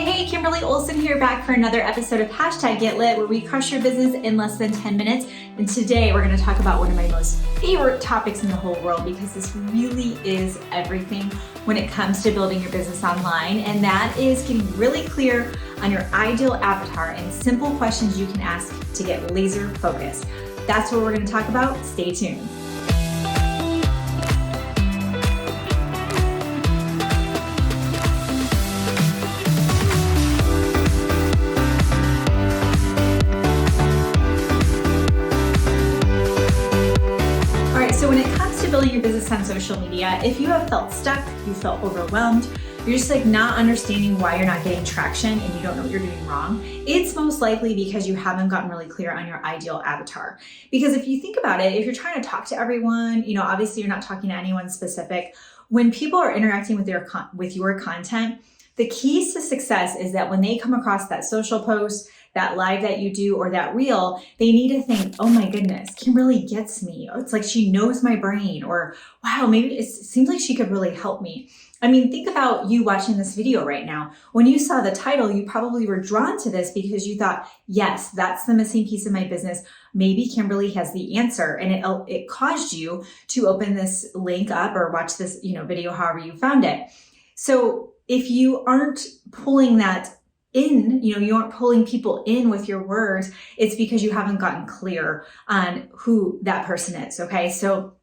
Hey, Kimberly Olson here, back for another episode of Get Lit, where we crush your business in less than 10 minutes. And today we're going to talk about one of my most favorite topics in the whole world, because this really is everything when it comes to building your business online. And that is getting really clear on your ideal avatar and simple questions you can ask to get laser focused. That's what we're going to talk about. Stay tuned. So when it comes to building your business on social media, if you have felt stuck, you felt overwhelmed, you're just not understanding why you're not getting traction and you don't know what you're doing wrong, it's most likely because you haven't gotten really clear on your ideal avatar. Because if you think about it, if you're trying to talk to everyone, obviously you're not talking to anyone specific. When people are interacting with your content, the keys to success is that when they come across that social post, that live that you do, or that reel, they need to think, oh my goodness, Kimberly gets me. It's like she knows my brain, or wow, maybe it seems like she could really help me. I mean, think about you watching this video right now. When you saw the title, you probably were drawn to this because you thought, yes, that's the missing piece of my business. Maybe Kimberly has the answer, and it caused you to open this link up or watch this, video, however you found it. So if you aren't pulling that in, you aren't pulling people in with your words, it's because you haven't gotten clear on who that person is, okay? So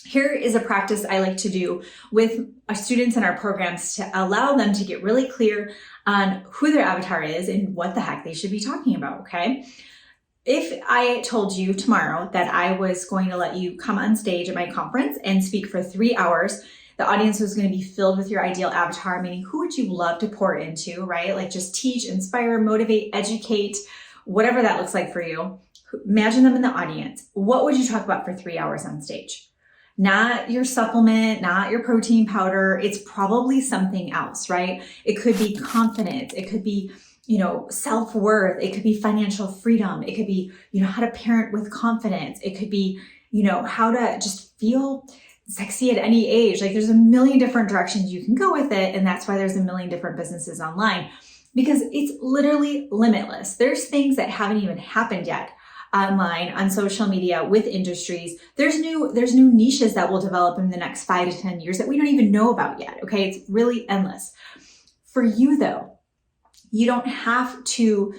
here is a practice I like to do with our students in our programs to allow them to get really clear on who their avatar is and what the heck they should be talking about, okay? If I told you tomorrow that I was going to let you come on stage at my conference and speak for 3 hours, the audience was going to be filled with your ideal avatar, meaning who would you love to pour into, right? Like just teach, inspire, motivate, educate, whatever that looks like for you. Imagine them in the audience. What would you talk about for 3 hours on stage? Not your supplement, not your protein powder. It's probably something else, right? It could be confidence. It could be, self-worth. It could be financial freedom. It could be, how to parent with confidence. It could be, how to just feel sexy at any age. Like there's a million different directions you can go with it. And that's why there's a million different businesses online, because it's literally limitless. There's things that haven't even happened yet online on social media with industries. There's new niches that will develop in the next 5 to 10 years that we don't even know about yet. Okay. It's really endless. For you though, you don't have to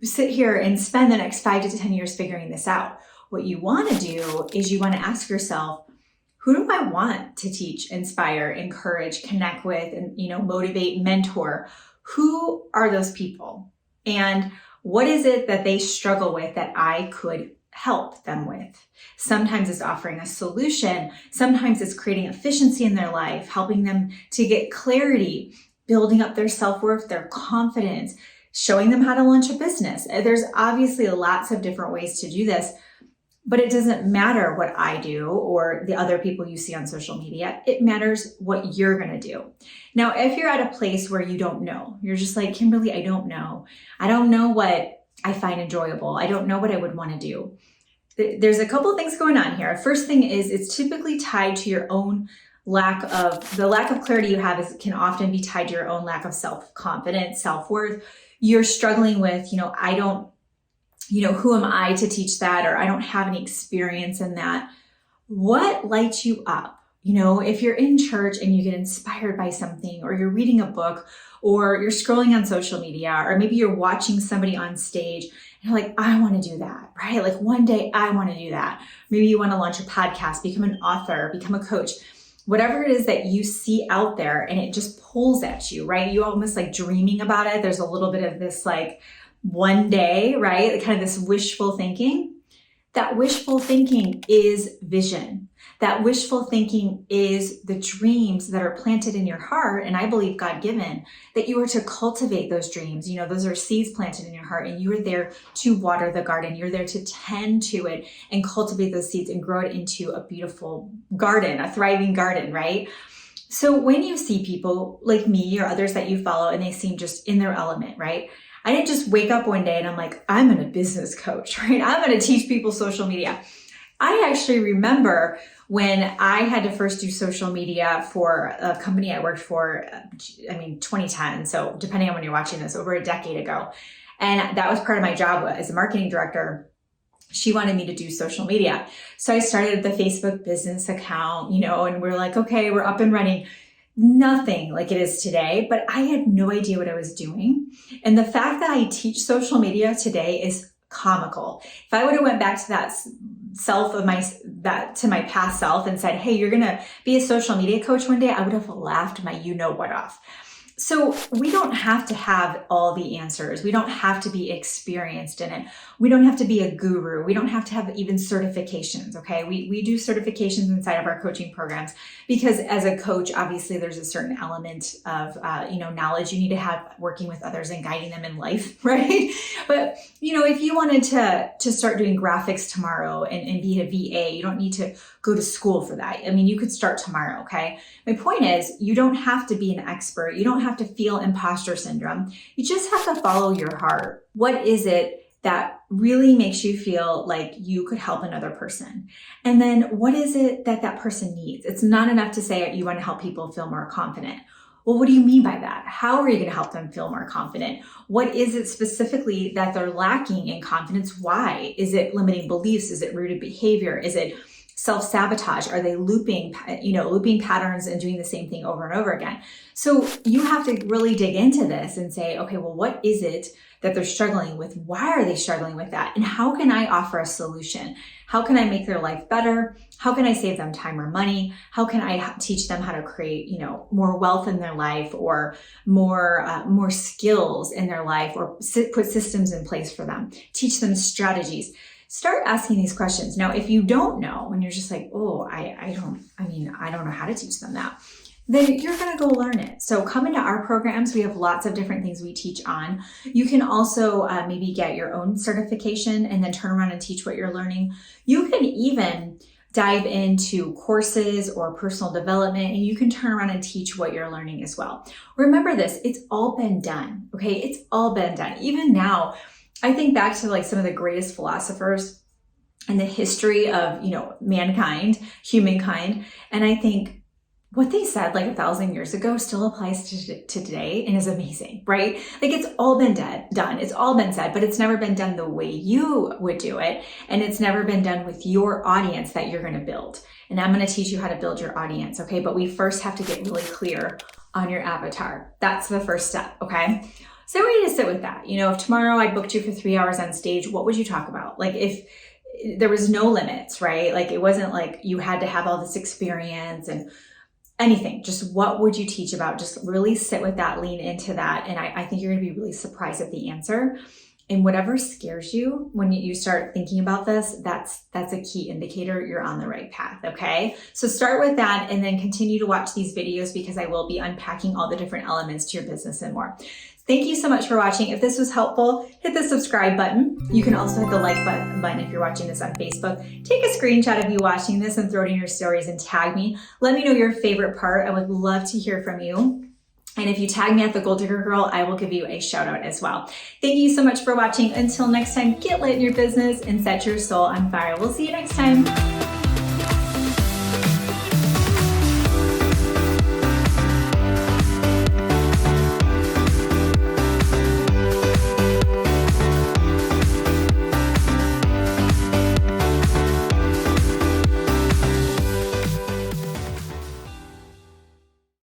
sit here and spend the next 5 to 10 years figuring this out. What you want to do is you want to ask yourself, who do I want to teach, inspire, encourage, connect with, and, motivate, mentor? Who are those people? And what is it that they struggle with that I could help them with? Sometimes it's offering a solution. Sometimes it's creating efficiency in their life, helping them to get clarity, building up their self-worth, their confidence, showing them how to launch a business. There's obviously lots of different ways to do this. But it doesn't matter what I do or the other people you see on social media. It matters what you're going to do. Now, if you're at a place where you don't know, you're just like, Kimberly, I don't know. I don't know what I find enjoyable. I don't know what I would want to do. There's a couple of things going on here. First thing is it's typically tied to your own lack of clarity you have can often be tied to your own lack of self-confidence, self-worth. You're struggling with, I don't, who am I to teach that? Or I don't have any experience in that. What lights you up? If you're in church and you get inspired by something, or you're reading a book, or you're scrolling on social media, or maybe you're watching somebody on stage and you're like, I want to do that, right? Like one day I want to do that. Maybe you want to launch a podcast, become an author, become a coach, whatever it is that you see out there and it just pulls at you, right? You almost like dreaming about it. There's a little bit of this like, one day, right? Kind of this wishful thinking. That wishful thinking is vision. That wishful thinking is the dreams that are planted in your heart. And I believe God-given, that you are to cultivate those dreams. Those are seeds planted in your heart, and you are there to water the garden. You're there to tend to it and cultivate those seeds and grow it into a beautiful garden, a thriving garden, right? So when you see people like me or others that you follow and they seem just in their element, right? I didn't just wake up one day and I'm like, I'm a business coach, right? I'm going to teach people social media. I actually remember when I had to first do social media for a company I worked for, 2010. So depending on when you're watching this, over a decade ago. And that was part of my job as a marketing director. She wanted me to do social media. So I started the Facebook business account, and we're like, okay, we're up and running. Nothing like it is today, but I had no idea what I was doing. And the fact that I teach social media today is comical. If I would have went back to that to my past self and said, hey, you're going to be a social media coach one day, I would have laughed my you-know-what off. So we don't have to have all the answers. We don't have to be experienced in it. We don't have to be a guru. We don't have to have even certifications, okay? We do certifications inside of our coaching programs because as a coach, obviously there's a certain element of, knowledge you need to have working with others and guiding them in life, right? But, if you wanted to start doing graphics tomorrow and be a VA, you don't need to go to school for that. You could start tomorrow, okay? My point is, you don't have to be an expert. You don't have to feel imposter syndrome. You just have to follow your heart. What is it that really makes you feel like you could help another person? And then what is it that that person needs? It's not enough to say you want to help people feel more confident. Well, what do you mean by that? How are you going to help them feel more confident? What is it specifically that they're lacking in confidence? Why? Is it limiting beliefs? Is it rooted behavior? Is it self-sabotage? Are they looping patterns and doing the same thing over and over again? So you have to really dig into this and say, okay, well, what is it that they're struggling with? Why are they struggling with that? And how can I offer a solution? How can I make their life better? How can I save them time or money? How can I teach them how to create, more wealth in their life or more skills in their life, or put systems in place for them, teach them strategies? Start asking these questions. Now, if you don't know, and you're just like, oh, I don't know how to teach them that, then you're going to go learn it. So come into our programs. We have lots of different things we teach on. You can also maybe get your own certification and then turn around and teach what you're learning. You can even dive into courses or personal development, and you can turn around and teach what you're learning as well. Remember this, it's all been done, okay? It's all been done. Even now, I think back to some of the greatest philosophers in the history of, humankind, and I think what they said 1,000 years ago still applies to today and is amazing, right? It's all been done. It's all been said, but it's never been done the way you would do it. And it's never been done with your audience that you're going to build. And I'm going to teach you how to build your audience, okay? But we first have to get really clear on your avatar. That's the first step, okay? So I want you to sit with that. If tomorrow I booked you for 3 hours on stage, what would you talk about? If there was no limits, right? It wasn't like you had to have all this experience and anything, just what would you teach about? Just really sit with that, lean into that. And I think you're going to be really surprised at the answer. And whatever scares you when you start thinking about this, that's a key indicator you're on the right path, okay? So start with that and then continue to watch these videos because I will be unpacking all the different elements to your business and more. Thank you so much for watching. If this was helpful, hit the subscribe button. You can also hit the like button if you're watching this on Facebook. Take a screenshot of you watching this and throw it in your stories and tag me. Let me know your favorite part. I would love to hear from you. And if you tag me at the Gold Digger Girl, I will give you a shout out as well. Thank you so much for watching. Until next time, get lit in your business and set your soul on fire. We'll see you next time.